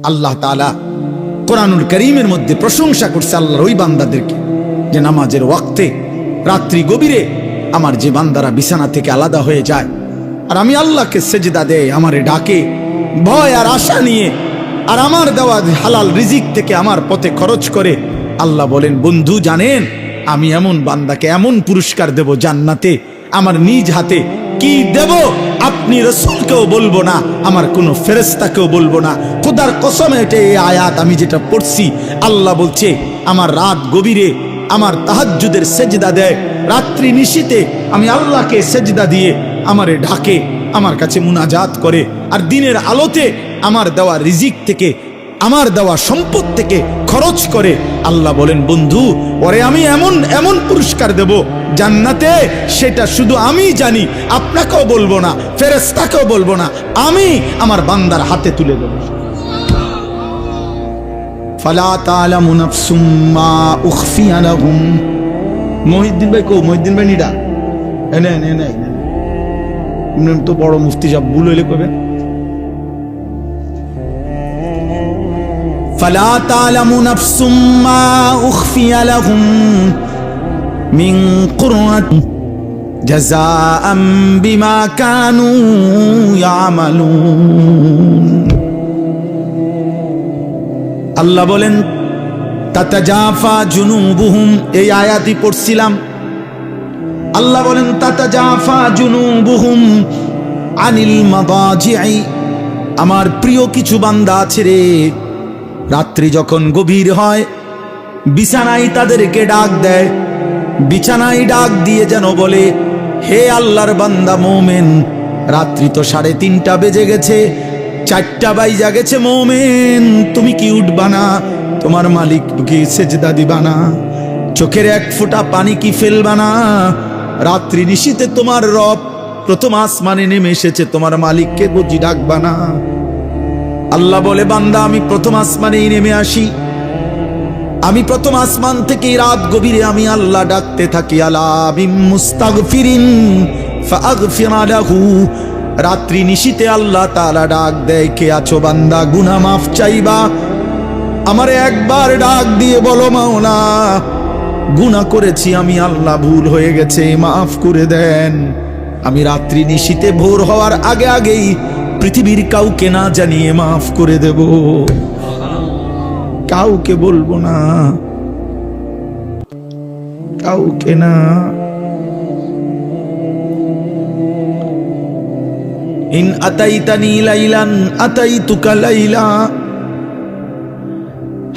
আল্লাহ তাআলা কোরআনুল কারীমের মধ্যে প্রশংসা করছে আল্লাহর ওই বান্দাদেরকে যে নামাজের ওয়াক্তে রাত্রি গভীরে আমার যে বান্দারা বিছানা থেকে আলাদা হয়ে যায় আর আমি আল্লাহকে সেজদা দেয়, আমারে ডাকে ভয় আর আশা নিয়ে, আর আমার দেওয়া হালাল রিজিক থেকে আমার পথে খরচ করে। আল্লাহ বলেন, বন্ধু জানেন আমি এমন বান্দাকে এমন পুরস্কার দেব জান্নাতে, আমার নিজ হাতে কি দেব আপনি রাসূলকেও বলবো না, আমার কোনো ফেরেশতাকেও বলবো না। খোদার কসম, এটা এই আয়াত আমি যেটা পড়ছি, আল্লাহ বলছে আমার রাত গভীরে আমার তাহাজ্জুদের সেজদা দেয়, রাত্রি নিশীতে আমি আল্লাহকে সেজদা দিয়ে আমারে ঢাকে, আমার কাছে মুনাজাত করে, আর দিনের আলোতে আমার দেওয়া রিজিক থেকে আমার দেওয়া সম্পদ থেকে খরচ করে। আল্লাহ বলেন, বন্ধু ওরে আমি এমন এমন পুরস্কার দেব জান্নাতে, সেটা শুধু আমি জানি, আপনাকেও বলবো না, ফেরেশতাকেও বলবো না, আমি আমার বান্দার হাতে তুলে দেব। ফালা তা'লামু নাফসুম মা উখফিয়া লাহুম। মহিউদ্দিন ভাই কো, মহিউদ্দিন ভাই নিডা এনে এনে এনে তো বড় মুফতি সাহেব ভুল হইলে কবে। ফালা তা'লামু নাফসুম মা উখফিয়া লাহুম মিন কুররাতি জাযাআম বিমা কানু ইয়ামালুন। আল্লাহ বলেন, তাতাজাফা জুনুবুহুম, এই আয়াতই পড়ছিলাম। আল্লাহ বলেন, তাতাজাফা জুনুবুহুম আনিল মাদাজি'i, আমার প্রিয় কিছু বান্দা আছে রে, রাত্রি যখন গভীর হয় বিছানায় তাদেরকে ডাক দেয়, বিছানায় ডাক দিয়ে যেন বলে, হে আল্লাহর বান্দা মোমেন, রাত্রি তো 3:30 বেজে গেছে, 4টা বাইজা গেছে, মোমেন তুমি কি উঠবা না? তোমার মালিক কি সেজদা দিবা না? চোখের এক ফোঁটা পানি কি ফেলবা না? রাত্রি নিশীতে তোমার রব প্রথম আসমানে নেমে এসেছে, তোমার মালিককে বুঝি ডাকবা না? আল্লাহ বলে, বান্দা আমি প্রথম আসমানেই নেমে আসি, আমি প্রথম আসমান থেকে রাত গভীরে আমি আল্লাহ ডাকতে থাকি, আলা বিম মুস্তাগফিরিন ফাগফির লাহু। রাত্রি নিশীতে আল্লাহ তাআলা ডাক দেয়, কে আছো বান্দা গুনাহ মাফ চাইবা? আমারে একবার ডাক দিয়ে বলো, মাওলা গুনাহ করেছি আমি, আল্লাহ ভুল হয়ে গেছে, মাফ করে দেন। আমি রাত্রি নিশীতে ভোর হওয়ার আগে আগেই পৃথিবীর কাউকে না জানিয়ে মাফ করে দেব, কাউকে বলবো না, কাউকে না। ইন আতাইতানি লাইলান আতাইতুকা লাইলা,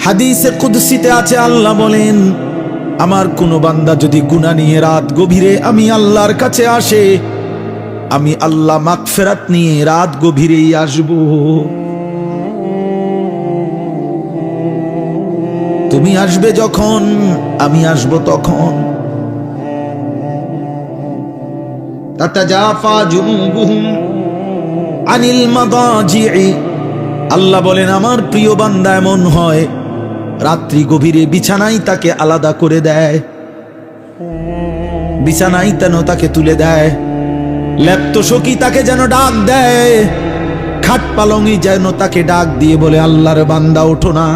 হাদিসে কুদসিতে আছে, আল্লাহ বলেন, আমার কোন বান্দা যদি গুনাহ নিয়ে রাত গভীরে আমি আল্লাহর কাছে আসে, আমি আল্লাহ মাগফিরাত নিয়ে রাত গভীরেই আসব। তুমি আসবে যখন আমি আসব তখন। তাতাজাফা জুনুবুহুম আনিল মাদাজি'i, আল্লাহ বলেন আমার প্রিয় বান্দা এমন হয় রাত্রি গভীরে বিছানায় তাকে আলাদা করে দেয়, বিছানায় যেন তাকে তুলে দেয়, লেপ্ত সখী তাকে যেন ডাক দেয়, খাট পালঙ্গি যেন তাকে ডাক দিয়ে বলে, আল্লাহর বান্দা ওঠো না,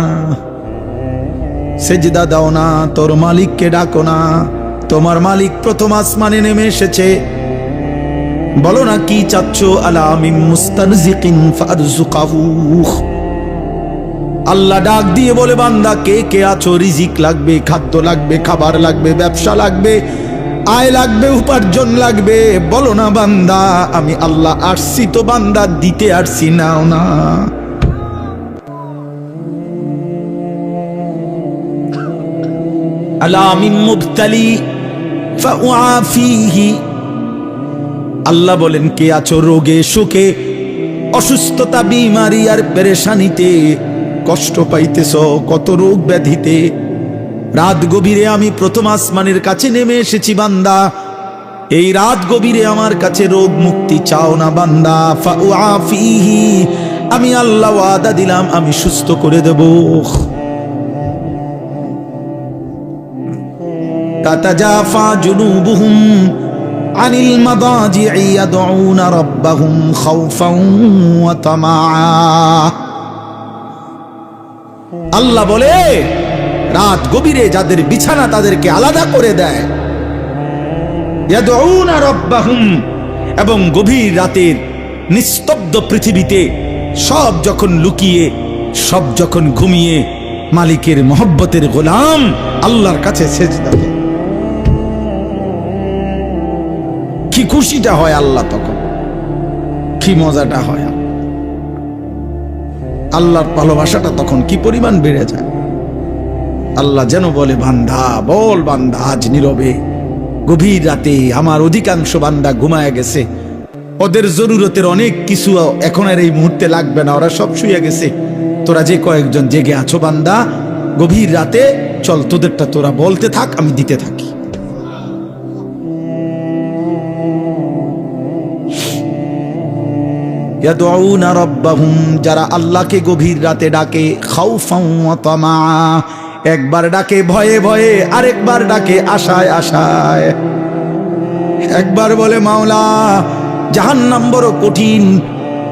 সেজদা দাও না, তোর মালিককে ডাকো না, তোমার মালিক প্রথম আসমানে নেমে এসেছে, বলো না কি চাচ্ছ? আলা মিন মুস্তারজিকিন ফারজুকাহু। আল্লাহ ডাক দিয়ে বলে, বান্দা কে কে আছো? রিজিক লাগবে, খাদ্য লাগবে, খাবার লাগবে, ব্যবসা লাগবে, আয় লাগবে, উপার্জন লাগবে, বলো না বান্দা আমি আল্লাহ আসছি তো, বান্দা দিতে আসছি, নাও না। আলা মিন মুবতালি ফাউআফিহি, আল্লাহ বলেন কে আছো রোগে শোকে, অসুস্থতা, বিমারি আর পেরেশানিতে কষ্ট পাইতেছ, কত রোগ ব্যাধিতে, রাত গভীরে আমি প্রথম আসমানের কাছে নেমে এসেছি, বান্দা এই রাত গভীরে আমার কাছে রোগ মুক্তি চাও না বান্দা? ফাউআফিহি, আমি আল্লাহ ওয়াদা দিলাম আমি সুস্থ করে দেব। তাতাজাফা জুনুবুহুম আনিল মাদাজি'i ইয়াদউনা রাব্বাহুম খাউফান ওয়া তামাআ। আল্লাহ বলে রাত গভীরে যাদের বিছানা তাদেরকে আলাদা করে দেয়, ইয়াদউনা রাব্বাহুম, এবং গভীর রাতের নিস্তব্ধ পৃথিবীতে সব যখন লুকিয়ে, সব যখন ঘুমিয়ে মালিকের মহব্বতের গোলাম আল্লাহর কাছে সেজদা দেয়। কি খুশিটা হয় আল্লাহ তখন, কি মজাটা হয়, আল্লাহর ভালোবাসাটা তখন কি পরিমাণ বেড়ে যায়। আল্লাহ যেন বলে, বান্দা বল, বান্দা আজ নীরবে গভীর রাতে আমার অধিকাংশ বান্দা ঘুমায় গেছে, ওদের জরুরতের অনেক কিছু এখন আর এই মুহূর্তে লাগবে না, ওরা সব শুয়ে গেছে, তোরা যে কয়েকজন জেগে আছো বান্দা, গভীর রাতে চল তোদেরটা তোরা বলতে থাক, আমি দিতে থাকি। ইয়াদউনা রাব্বাহুম, যারা আল্লাহকে গভীর রাতে ডাকে, খাউফান ওয়া তামা, একবার ডাকে ভয়ে ভয়ে, আরেকবার ডাকে আশায় আশায়। একবার বলে মাওলা জাহান্নাম বড় কঠিন,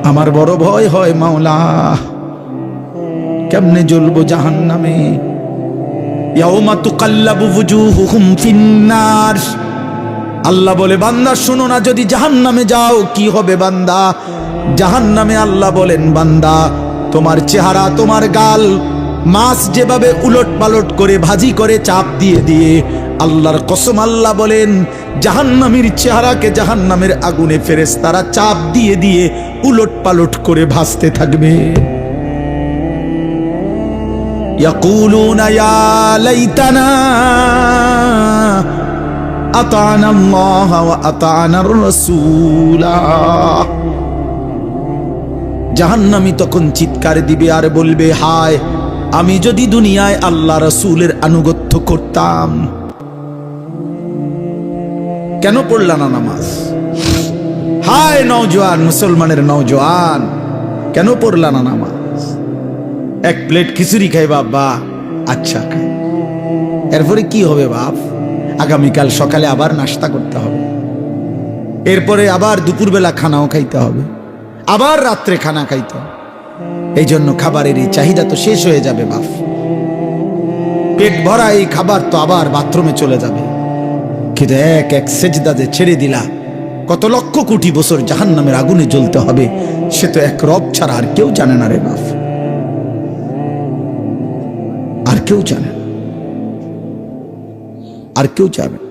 আমার বড় ভয় হয় মাওলা, কেমনে জ্বলবো জাহান্নামে। ইয়াউমা তুকাল্লাবু ওয়ুজুহুহুম ফিন্নার, আল্লাহ বলে বান্দা শোনো না, যদি জাহান্নামে যাও কি হবে বান্দা। জাহান্নামে আল্লাহ বলেন, বান্দা তোমার চেহারা, তোমার গাল মাছ যেভাবে উলট পালট করে ভাজি করে চাপ দিয়ে দিয়ে, আল্লাহর কসম আল্লাহ বলেন জাহান্নামীর চেহারাকে জাহান্নামের আগুনে ফেরেশতারা চাপ দিয়ে দিয়ে উলট পালট করে ভাজতে থাকবে। ইয়াকুলুনা ইয়া লাইতানা আতানা আল্লাহ ওয়া আতানার রাসূলা, জাহান্নামী তখন চিৎকার দিবে আর বলবে, হায় আমি যদি দুনিয়ায় আল্লাহ রাসূলের আনুগত্য করতাম। কেন পড়লা না নামাজ? হায় নওজোয়ান, মুসলমানের নওজোয়ান, কেন পড়লা না নামাজ? এক প্লেট খিচুড়ি খাই বাবা, আচ্ছা খাই, এরপরে কি হবে বাপ? আগামীকাল সকালে আবার নাস্তা করতে হবে, এরপরে আবার দুপুরবেলা খানাও খাইতে হবে, আবার রাত্রে খানা খাইতে হবে। এই জন্য খাবারের এই চাহিদা তো শেষ হয়ে যাবে বাপ। পেট ভরা এই খাবার তো আবার বাথরুমে চলে যাবে। কিন্তু এক এক সেজদা যে ছেড়ে দিলা, কত লক্ষ কোটি বছর জাহান্নামের আগুনে জ্বলতে হবে, সে তো এক রব ছাড়া আর কেউ জানে না রে বাপ, আর কেউ জানে না, আর কেউ জানে না।